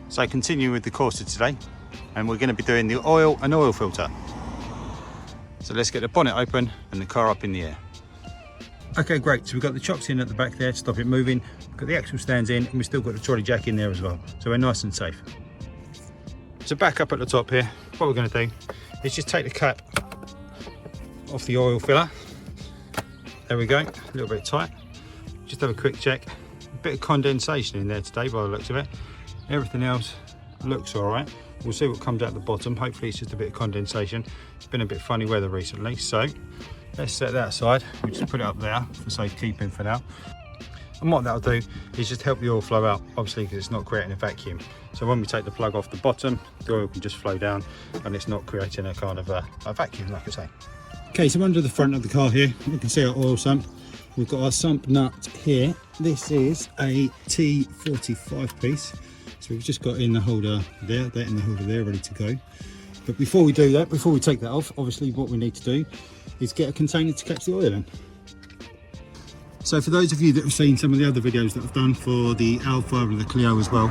So continue with the Corsa today, and we're going to be doing the oil and oil filter. So let's get the bonnet open and the car up in the air. Okay, great. So we've got the chocks in at the back there to stop it moving. We've got the axle stands in, and we've still got the trolley jack in there as well. So we're nice and safe. So back up at the top here, what we're going to do is just take the cap off the oil filler. There we go, a little bit tight. Just have a quick check. A bit of condensation in there today by the looks of it. Everything else looks all right. We'll see what comes out the bottom. Hopefully it's just a bit of condensation. It's been a bit funny weather recently, so let's set that aside. We'll just put it up there for safekeeping for now. And what that'll do is just help the oil flow out, obviously, because it's not creating a vacuum. So when we take the plug off the bottom, the oil can just flow down and it's not creating a kind of a vacuum, like I say. Okay, so under the front of the car here, you can see our oil sump. We've got our sump nut here. This is a T45 piece. So we've just got in the holder there, that in the holder there, ready to go. But before we do that, before we take that off, obviously what we need to do is get a container to catch the oil in. So for those of you that have seen some of the other videos that I've done for the Alpha and the Clio as well,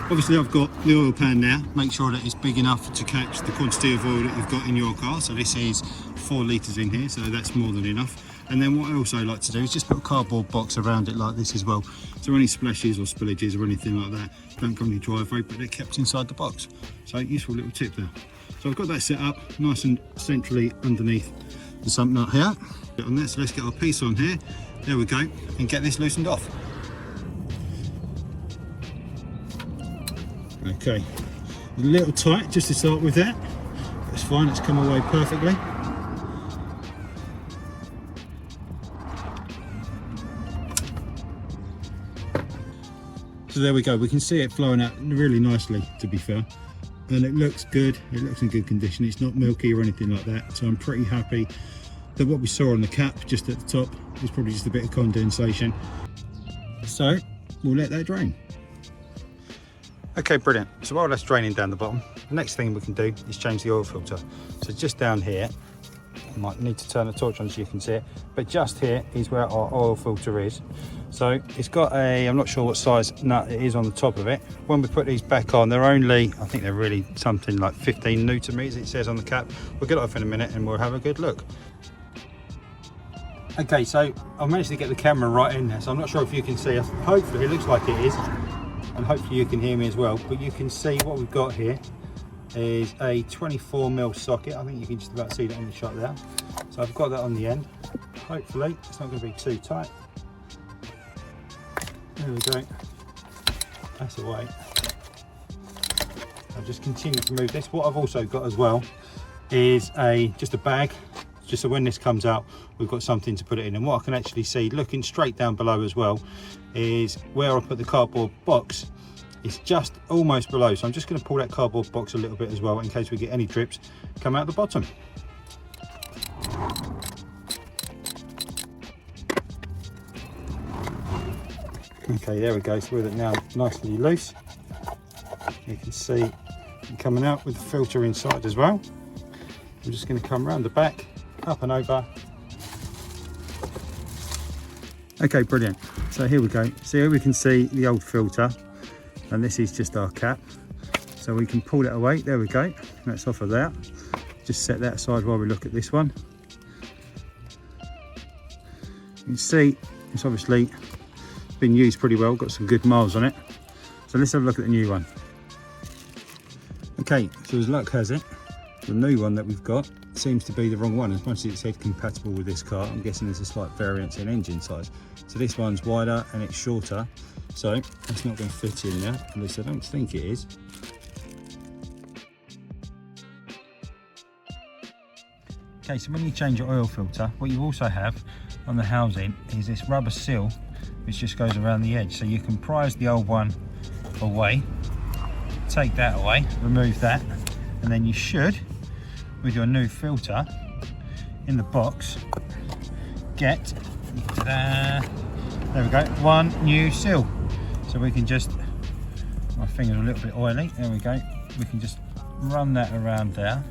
obviously I've got the oil pan now. Make sure that it's big enough to catch the quantity of oil that you've got in your car. So this is 4 litres in here, so that's more than enough. And then what I also like to do is just put a cardboard box around it like this as well. So any splashes or spillages or anything like that don't go in your driveway, but they're kept inside the box. So useful little tip there. So I've got that set up nice and centrally underneath the sump nut here. On there, so let's get our piece on here. There we go, and get this loosened off. Okay, a little tight just to start with that. It's fine, it's come away perfectly. So there we go, we can see it flowing out really nicely, to be fair. And it looks good, it looks in good condition. It's not milky or anything like that. So I'm pretty happy that what we saw on the cap, just at the top, is probably just a bit of condensation. So we'll let that drain. Okay, brilliant. So while that's draining down the bottom, the next thing we can do is change the oil filter. So just down here, I might need to turn the torch on so you can see it, but just here is where our oil filter is. So it's got a, I'm not sure what size nut it is on the top of it. When we put these back on, they're only, I think they're really something like 15 Newton meters, it says on the cap. We'll get it off in a minute and we'll have a good look. Okay, so I've managed to get the camera right in there, so I'm not sure if you can see us. Hopefully it looks like it is, and hopefully you can hear me as well. But you can see what we've got here is a 24mm socket. I think you can just about see that in the shot there. So I've got that on the end. Hopefully it's not going to be too tight. There we go. That's away. I'll just continue to move this. What I've also got as well is just a bag, just so when this comes out, we've got something to put it in. And what I can actually see, looking straight down below as well, is where I put the cardboard box. It's just almost below. So I'm just going to pull that cardboard box a little bit as well, in case we get any drips come out the bottom. Okay, there we go. So with it now nicely loose, you can see it coming out with the filter inside as well. I'm just going to come around the back, up and over. Okay, brilliant. So here we go. So here we can see the old filter, and this is just our cap. So we can pull it away. There we go. That's off of that. Just set that aside while we look at this one. You can see it's obviously been used pretty well, got some good miles on it. So let's have a look at the new one. Okay, so as luck has it, the new one that we've got seems to be the wrong one. As much as it said compatible with this car, I'm guessing there's a slight variance in engine size. So this one's wider and it's shorter, so that's not going to fit in there, at least I don't think it is. Okay, so when you change your oil filter, what you also have on the housing is this rubber seal which just goes around the edge. So you can prise the old one away, take that away, remove that, and then you should, with your new filter in the box, get, there we go, one new seal. So we can just, my finger's a little bit oily, there we go, we can just run that around there,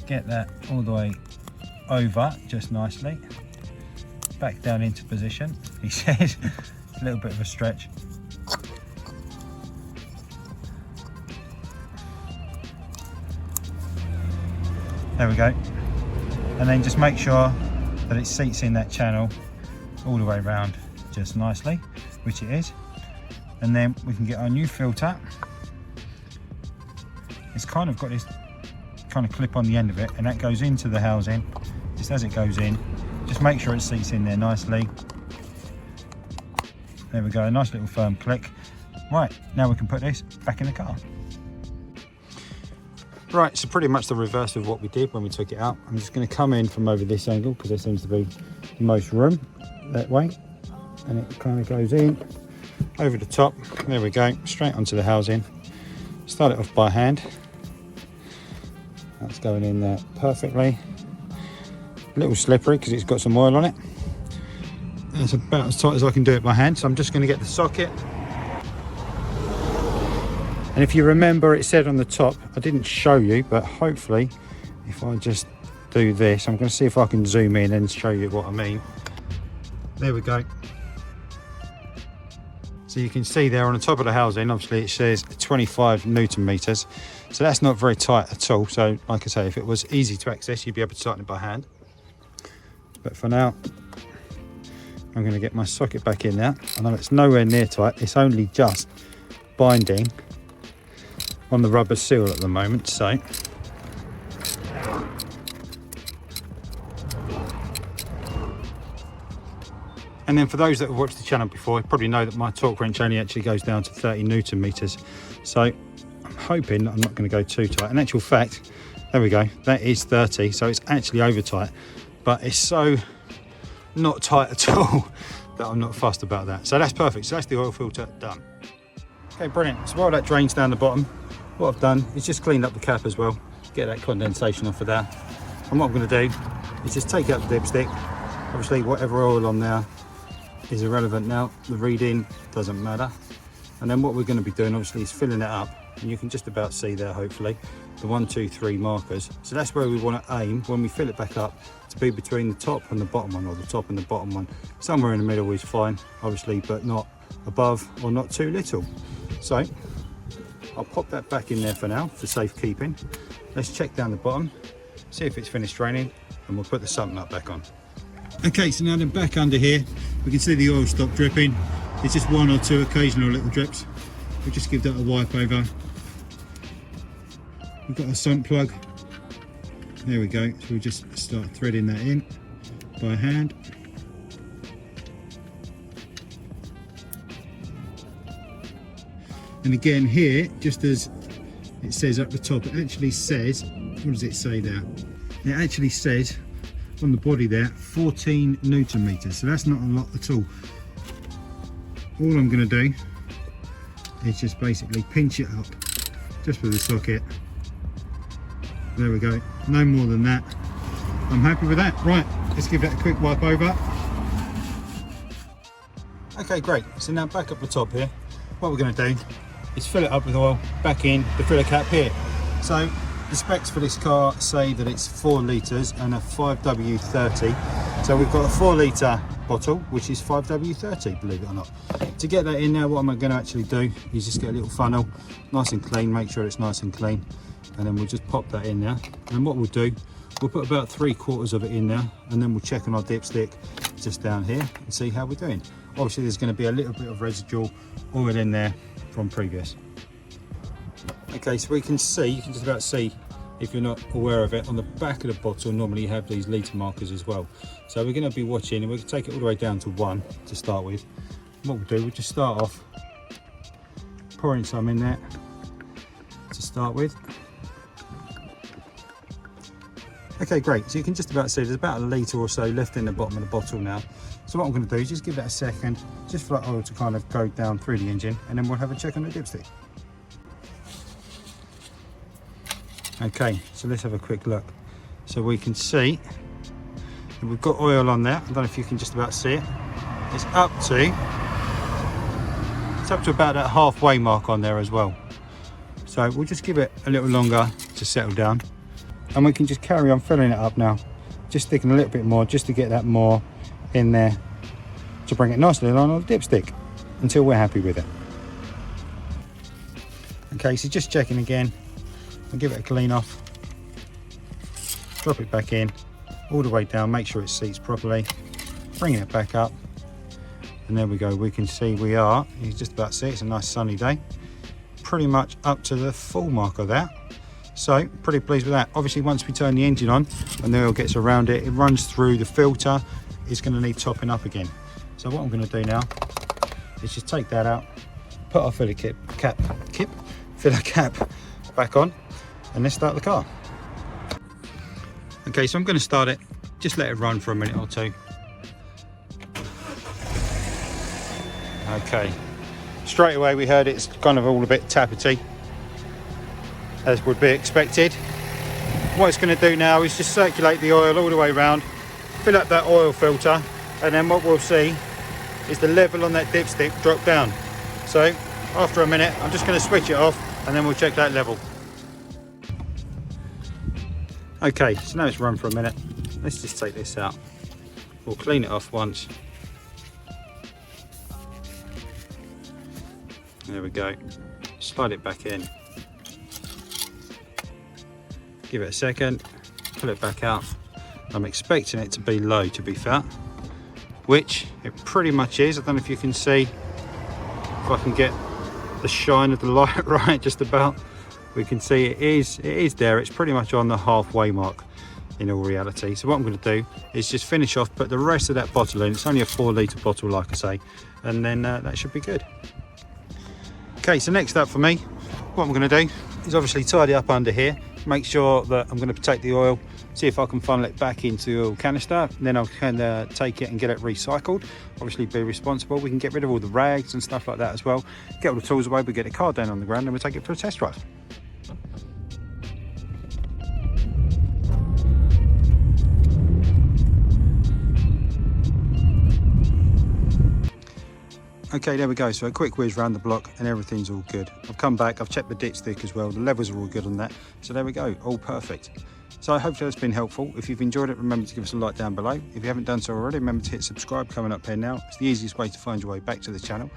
get that all the way over just nicely, back down into position. He says it's a little bit of a stretch. There we go. And then just make sure that it seats in that channel all the way around just nicely, which it is. And then we can get our new filter. It's kind of got this kind of clip on the end of it, and that goes into the housing. Just as it goes in, just make sure it seats in there nicely. There we go, a nice little firm click. Right, now we can put this back in the car. Right, so pretty much the reverse of what we did when we took it out. I'm just going to come in from over this angle because there seems to be the most room that way. And it kind of goes in over the top. There we go, straight onto the housing. Start it off by hand. That's going in there perfectly. A little slippery because it's got some oil on it. That's about as tight as I can do it by hand. So I'm just going to get the socket. And if you remember, it said on the top, I didn't show you, but hopefully if I just do this, I'm going to see if I can zoom in and show you what I mean. There we go. So you can see there on the top of the housing, obviously it says 25 Newton meters. So that's not very tight at all. So like I say, if it was easy to access, you'd be able to tighten it by hand. But for now, I'm going to get my socket back in there. I know it's nowhere near tight. It's only just binding on the rubber seal at the moment. So and then for those that have watched the channel before, you probably know that my torque wrench only actually goes down to 30 Newton meters. So I'm hoping that I'm not going to go too tight. In actual fact, there we go, that is 30, so it's actually over tight, but it's so not tight at all that I'm not fussed about that. So that's perfect. So that's the oil filter done. Okay, brilliant. So while that drains down the bottom, what I've done is just cleaned up the cap as well, get that condensation off of there. And what I'm going to do is just take out the dipstick. Obviously whatever oil on there is irrelevant now, the reading doesn't matter. And then what we're going to be doing obviously is filling it up, and you can just about see there hopefully the 1, 2, 3 markers. So that's where we want to aim when we fill it back up, to be between the top and the bottom one, or the top and the bottom one. Somewhere in the middle is fine obviously, but not above or not too little. So I'll pop that back in there for now for safekeeping. Let's check down the bottom, see if it's finished draining, and we'll put the sump nut back on. Okay, so now then back under here, we can see the oil stop dripping. It's just 1 or 2 occasional little drips. We'll just give that a wipe over. We've got a sump plug. There we go. So we'll just start threading that in by hand. And again here, just as it says up the top, it actually says, what does it say there? It actually says on the body there 14 Newton meters, so that's not a lot at all. All I'm going to do is just basically pinch it up just with the socket. There we go, no more than that. I'm happy with that. Right, let's give that a quick wipe over. Okay, great. So now back up the top here, what we're going to do is fill it up with oil back in the filler cap here. So the specs for this car say that it's 4 litres and a 5W30. So we've got a 4 litre bottle, which is 5W30, believe it or not. To get that in there, what I'm going to actually do is just get a little funnel, nice and clean, make sure it's nice and clean. And then we'll just pop that in there. And what we'll do, we'll put about 3/4 of it in there, and then we'll check on our dipstick just down here and see how we're doing. Obviously there's going to be a little bit of residual oil in there from previous. Okay, so we can see, you can just about see, if you're not aware of it, on the back of the bottle normally you have these litre markers as well. So we're going to be watching, and we're going to take it all the way down to 1 to start with. What we'll do, we'll just start off pouring some in there to start with. Okay, great, so you can just about see there's about a litre or so left in the bottom of the bottle now. So what I'm going to do is just give that a second, just for that oil to kind of go down through the engine, and then we'll have a check on the dipstick. Okay, so let's have a quick look. So we can see that we've got oil on there. I don't know if you can just about see it. It's up to about that halfway mark on there as well. So we'll just give it a little longer to settle down, and we can just carry on filling it up now. Just sticking a little bit more just to get that more in there to bring it nicely along on the dipstick until we're happy with it. Okay, so just checking again. I'll give it a clean off. drop it back in, all the way down, make sure it seats properly, bringing it back up, and there we go. We can see we are, you just about see it's a nice sunny day, pretty much up to the full mark of that. So pretty pleased with that. Obviously once we turn the engine on and the oil gets around it, it runs through the filter, it's going to need topping up again. So what I'm going to do now is just take that out, put our filler cap back on, and let's start the car. Okay, so I'm going to start it, just let it run for a minute or two. Okay, straight away we heard it's kind of all a bit tappety, as would be expected. What it's going to do now is just circulate the oil all the way around, fill up that oil filter, and then what we'll see is the level on that dipstick drop down. So after a minute I'm just going to switch it off and then we'll check that level. Okay, so now it's run for a minute. Let's just take this out. We'll clean it off once. There we go. Slide it back in. Give it a second, pull it back out. I'm expecting it to be low, to be fair, which it pretty much is. I don't know if you can see, if I can get the shine of the light right, just about. We can see it is there. It's pretty much on the halfway mark in all reality. So what I'm going to do is just finish off, put the rest of that bottle in. It's only a 4 litre bottle, like I say, and then that should be good. Okay, so next up for me, what I'm going to do is obviously tidy up under here, make sure that I'm going to take the oil, see if I can funnel it back into the oil canister, and then I can take it and get it recycled. Obviously be responsible. We can get rid of all the rags and stuff like that as well, get all the tools away, we get the car down on the ground and we'll take it for a test drive. Okay, there we go. So a quick whiz around the block and everything's all good. I've come back, I've checked the dipstick as well. The levels are all good on that. So there we go, all perfect. So I hope that's been helpful. If you've enjoyed it, remember to give us a like down below. If you haven't done so already, remember to hit subscribe coming up here now. It's the easiest way to find your way back to the channel.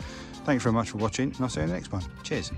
Thanks very much for watching and I'll see you in the next one. Cheers.